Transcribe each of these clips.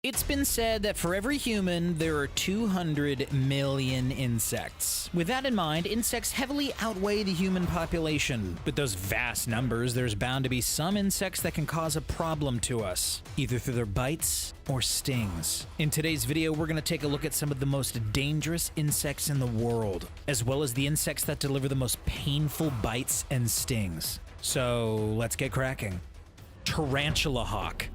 It's been said that for every human, there are 200 million insects. With that in mind, insects heavily outweigh the human population. With those vast numbers, there's bound to be some insects that can cause a problem to us, either through their bites or stings. In today's video, we're going to take a look at some of the most dangerous insects in the world, as well as the insects that deliver the most painful bites and stings. So let's get cracking. Tarantula hawk.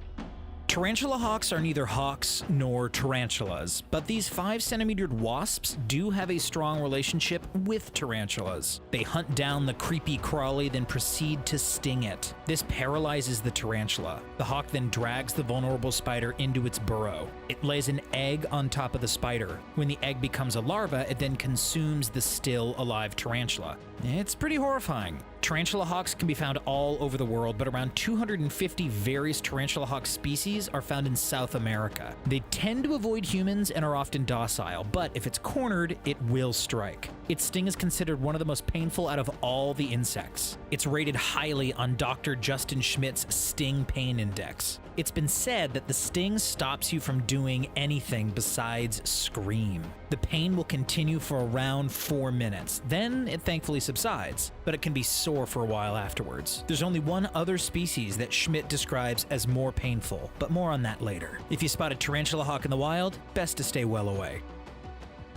Tarantula hawks are neither hawks nor tarantulas, but these 5-centimetered wasps do have a strong relationship with tarantulas. They hunt down the creepy crawly, then proceed to sting it. This paralyzes the tarantula. The hawk then drags the vulnerable spider into its burrow. It lays an egg on top of the spider. When the egg becomes a larva, it then consumes the still alive tarantula. It's pretty horrifying. Tarantula hawks can be found all over the world, but around 250 various tarantula hawk species are found in South America. They tend to avoid humans and are often docile, but if it's cornered, it will strike. Its sting is considered one of the most painful out of all the insects. It's rated highly on Dr. Justin Schmidt's Sting Pain Index. It's been said that the sting stops you from doing anything besides scream. The pain will continue for around 4 minutes. Then it thankfully subsides, but it can be sore for a while afterwards. There's only one other species that Schmidt describes as more painful, but more on that later. If you spot a tarantula hawk in the wild, best to stay well away.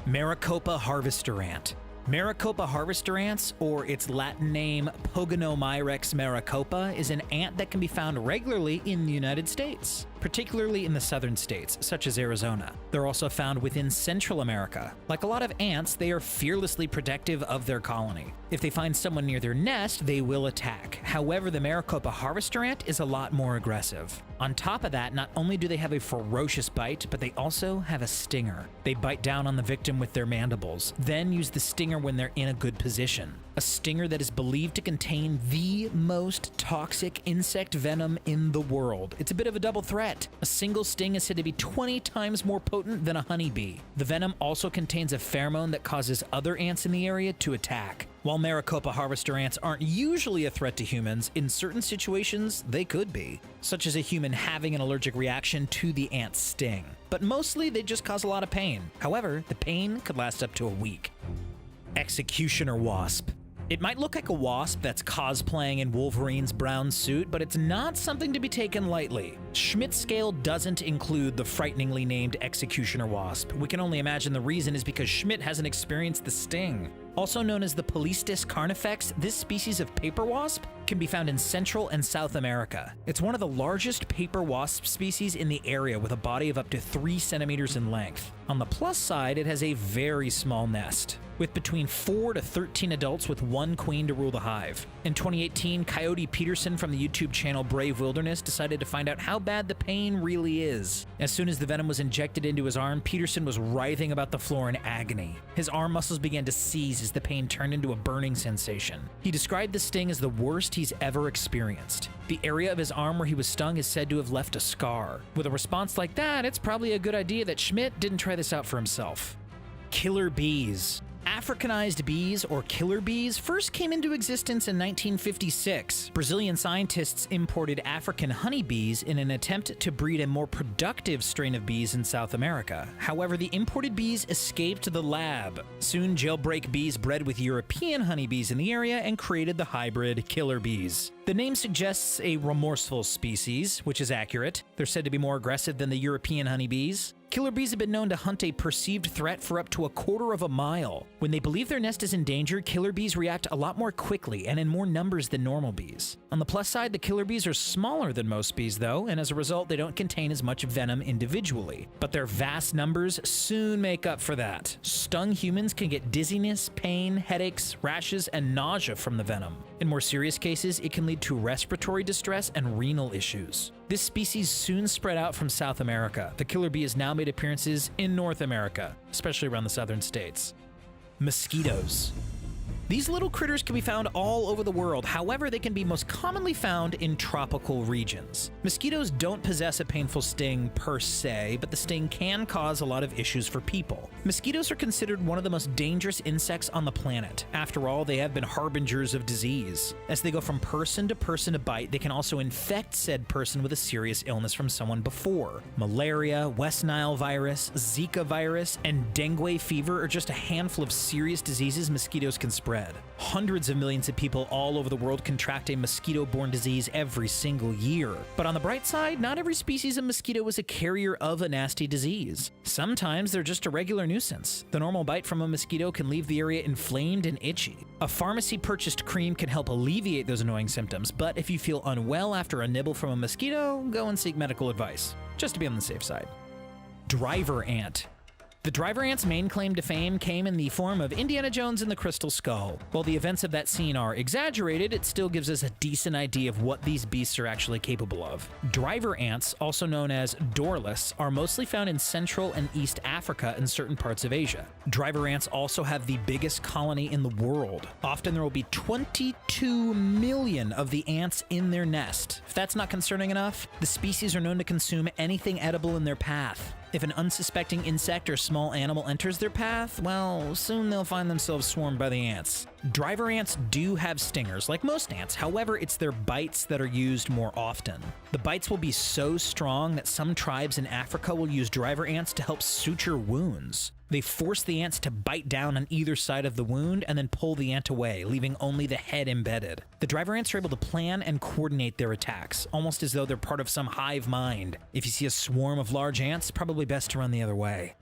Maricopa harvester ant. Maricopa harvester ants, or its Latin name Pogonomyrex maricopa, is an ant that can be found regularly in the United States, particularly in the southern states, such as Arizona. They're also found within Central America. Like a lot of ants, they are fearlessly protective of their colony. If they find someone near their nest, they will attack. However, the Maricopa harvester ant is a lot more aggressive. On top of that, not only do they have a ferocious bite, but they also have a stinger. They bite down on the victim with their mandibles, then use the stinger when they're in a good position. A stinger that is believed to contain the most toxic insect venom in the world. It's a bit of a double threat. A single sting is said to be 20 times more potent than a honeybee. The venom also contains a pheromone that causes other ants in the area to attack. While Maricopa harvester ants aren't usually a threat to humans, in certain situations they could be, such as a human having an allergic reaction to the ant's sting. But mostly they just cause a lot of pain. However, the pain could last up to a week. Executioner wasp. It might look like a wasp that's cosplaying in Wolverine's brown suit, but it's not something to be taken lightly. Schmidt's scale doesn't include the frighteningly named executioner wasp. We can only imagine the reason is because Schmidt hasn't experienced the sting. Also known as the Polistes carnifex, this species of paper wasp can be found in Central and South America. It's one of the largest paper wasp species in the area, with a body of up to 3 centimeters in length. On the plus side, it has a very small nest, with between 4 to 13 adults with 1 queen to rule the hive. In 2018, Coyote Peterson from the YouTube channel Brave Wilderness decided to find out how bad the pain really is. As soon as the venom was injected into his arm, Peterson was writhing about the floor in agony. His arm muscles began to seize as the pain turned into a burning sensation. He described the sting as the worst he's ever experienced. The area of his arm where he was stung is said to have left a scar. With a response like that, it's probably a good idea that Schmidt didn't try this out for himself. Killer bees. Africanized bees, or killer bees, first came into existence in 1956. Brazilian scientists imported African honeybees in an attempt to breed a more productive strain of bees in South America. However, the imported bees escaped the lab. Soon, jailbreak bees bred with European honeybees in the area and created the hybrid killer bees. The name suggests a remorseful species, which is accurate. They're said to be more aggressive than the European honeybees. Killer bees have been known to hunt a perceived threat for up to a quarter of a mile. When they believe their nest is in danger, killer bees react a lot more quickly and in more numbers than normal bees. On the plus side, the killer bees are smaller than most bees though, and as a result, they don't contain as much venom individually. But their vast numbers soon make up for that. Stung humans can get dizziness, pain, headaches, rashes, and nausea from the venom. In more serious cases, it can lead to respiratory distress and renal issues. This species soon spread out from South America. The killer bee has now made appearances in North America, especially around the southern states. Mosquitoes. These little critters can be found all over the world, however they can be most commonly found in tropical regions. Mosquitoes don't possess a painful sting per se, but the sting can cause a lot of issues for people. Mosquitoes are considered one of the most dangerous insects on the planet. After all, they have been harbingers of disease. As they go from person to bite, they can also infect said person with a serious illness from someone before. Malaria, West Nile virus, Zika virus, and dengue fever are just a handful of serious diseases mosquitoes can spread. Hundreds of millions of people all over the world contract a mosquito-borne disease every single year. But on the bright side, not every species of mosquito is a carrier of a nasty disease. Sometimes they're just a regular nuisance. The normal bite from a mosquito can leave the area inflamed and itchy. A pharmacy-purchased cream can help alleviate those annoying symptoms, but if you feel unwell after a nibble from a mosquito, go and seek medical advice, just to be on the safe side. Driver ant. The driver ant's main claim to fame came in the form of Indiana Jones and the Crystal Skull. While the events of that scene are exaggerated, it still gives us a decent idea of what these beasts are actually capable of. Driver ants, also known as doorless, are mostly found in Central and East Africa and certain parts of Asia. Driver ants also have the biggest colony in the world. Often there will be 22 million of the ants in their nest. If that's not concerning enough, the species are known to consume anything edible in their path. If an unsuspecting insect or small animal enters their path, well, soon they'll find themselves swarmed by the ants. Driver ants do have stingers, like most ants, however, it's their bites that are used more often. The bites will be so strong that some tribes in Africa will use driver ants to help suture wounds. They force the ants to bite down on either side of the wound and then pull the ant away, leaving only the head embedded. The driver ants are able to plan and coordinate their attacks, almost as though they're part of some hive mind. If you see a swarm of large ants, probably best to run the other way.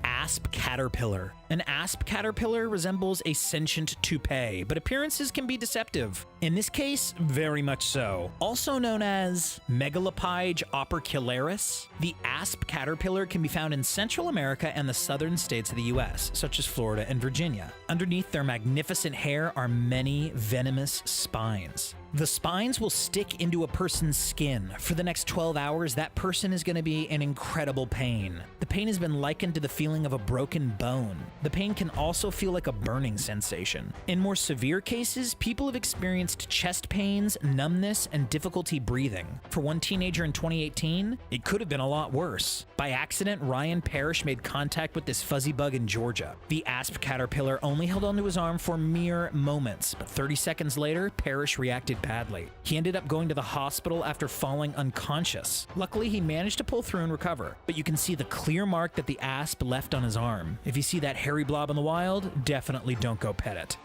Asp caterpillar. An asp caterpillar resembles a sentient toupee, but appearances can be deceptive. In this case, very much so. Also known as Megalopyge opercularis, the asp caterpillar can be found in Central America and the southern states of the US, such as Florida and Virginia. Underneath their magnificent hair are many venomous spines. The spines will stick into a person's skin. For the next 12 hours, that person is going to be in incredible pain. The pain has been likened to the feeling of a broken bone. The pain can also feel like a burning sensation. In more severe cases, people have experienced chest pains, numbness, and difficulty breathing. For one teenager in 2018, it could have been a lot worse. By accident, Ryan Parrish made contact with this fuzzy bug in Georgia. The asp caterpillar only held onto his arm for mere moments, but 30 seconds later, Parrish reacted badly. He ended up going to the hospital after falling unconscious. Luckily, he managed to pull through and recover, but you can see the clear mark that the asp left on his arm. If you see that hairy blob in the wild, definitely don't go pet it.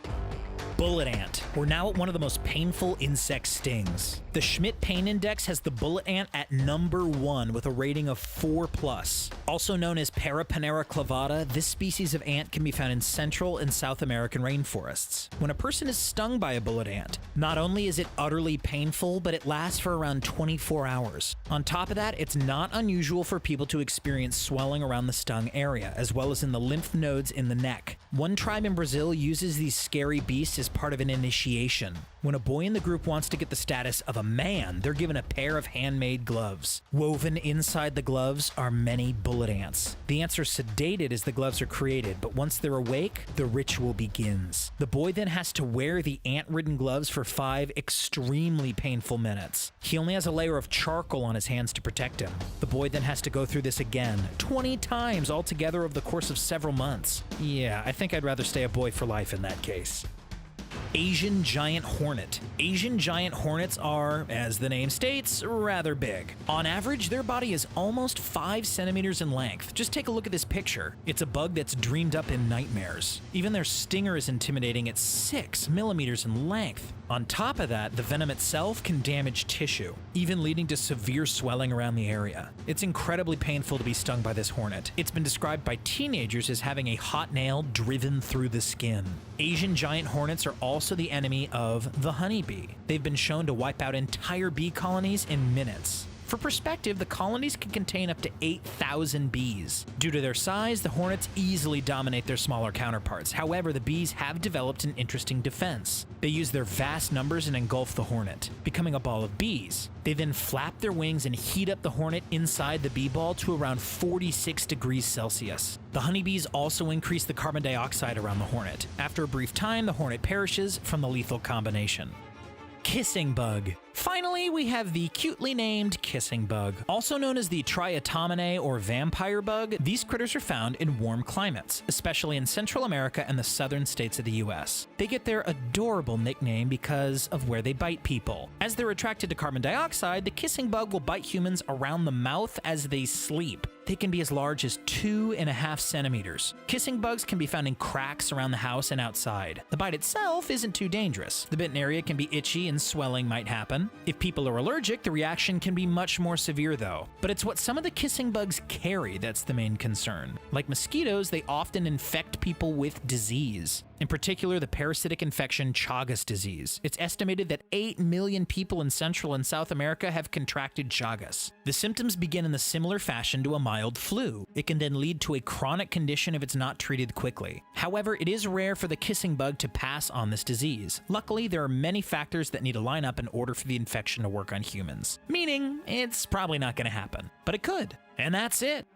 Bullet ant. We're now at one of the most painful insect stings. The Schmidt Pain Index has the bullet ant at number 1 with a rating of 4+. Also known as Paraponera clavata, this species of ant can be found in Central and South American rainforests. When a person is stung by a bullet ant, not only is it utterly painful, but it lasts for around 24 hours. On top of that, it's not unusual for people to experience swelling around the stung area, as well as in the lymph nodes in the neck. One tribe in Brazil uses these scary beasts as part of an initiation. When a boy in the group wants to get the status of a man, they're given a pair of handmade gloves. Woven inside the gloves are many bullet ants. The ants are sedated as the gloves are created, but once they're awake, the ritual begins. The boy then has to wear the ant-ridden gloves for 5 extremely painful minutes. He only has a layer of charcoal on his hands to protect him. The boy then has to go through this again, 20 times altogether over the course of several months. Yeah, I think I'd rather stay a boy for life in that case. Asian giant hornet. Asian giant hornets are, as the name states, rather big. On average, their body is almost 5 centimeters in length. Just take a look at this picture. It's a bug that's dreamed up in nightmares. Even their stinger is intimidating at 6 millimeters in length. On top of that, the venom itself can damage tissue, even leading to severe swelling around the area. It's incredibly painful to be stung by this hornet. It's been described by teenagers as having a hot nail driven through the skin. Asian giant hornets are also the enemy of the honeybee. They've been shown to wipe out entire bee colonies in minutes. For perspective, the colonies can contain up to 8,000 bees. Due to their size, the hornets easily dominate their smaller counterparts. However, the bees have developed an interesting defense. They use their vast numbers and engulf the hornet, becoming a ball of bees. They then flap their wings and heat up the hornet inside the bee ball to around 46 degrees Celsius. The honeybees also increase the carbon dioxide around the hornet. After a brief time, the hornet perishes from the lethal combination. Kissing bug. Finally, we have the cutely named kissing bug. Also known as the triatomine or vampire bug, these critters are found in warm climates, especially in Central America and the southern states of the US. They get their adorable nickname because of where they bite people. As they're attracted to carbon dioxide, the kissing bug will bite humans around the mouth as they sleep. They can be as large as 2.5 centimeters. Kissing bugs can be found in cracks around the house and outside. The bite itself isn't too dangerous. The bitten area can be itchy and swelling might happen. If people are allergic, the reaction can be much more severe though. But it's what some of the kissing bugs carry that's the main concern. Like mosquitoes, they often infect people with disease. In particular, the parasitic infection Chagas disease. It's estimated that 8 million people in Central and South America have contracted Chagas. The symptoms begin in a similar fashion to a mild flu. It can then lead to a chronic condition if it's not treated quickly. However, it is rare for the kissing bug to pass on this disease. Luckily, there are many factors that need to line up in order for the infection to work on humans. Meaning, it's probably not going to happen. But it could. And that's it.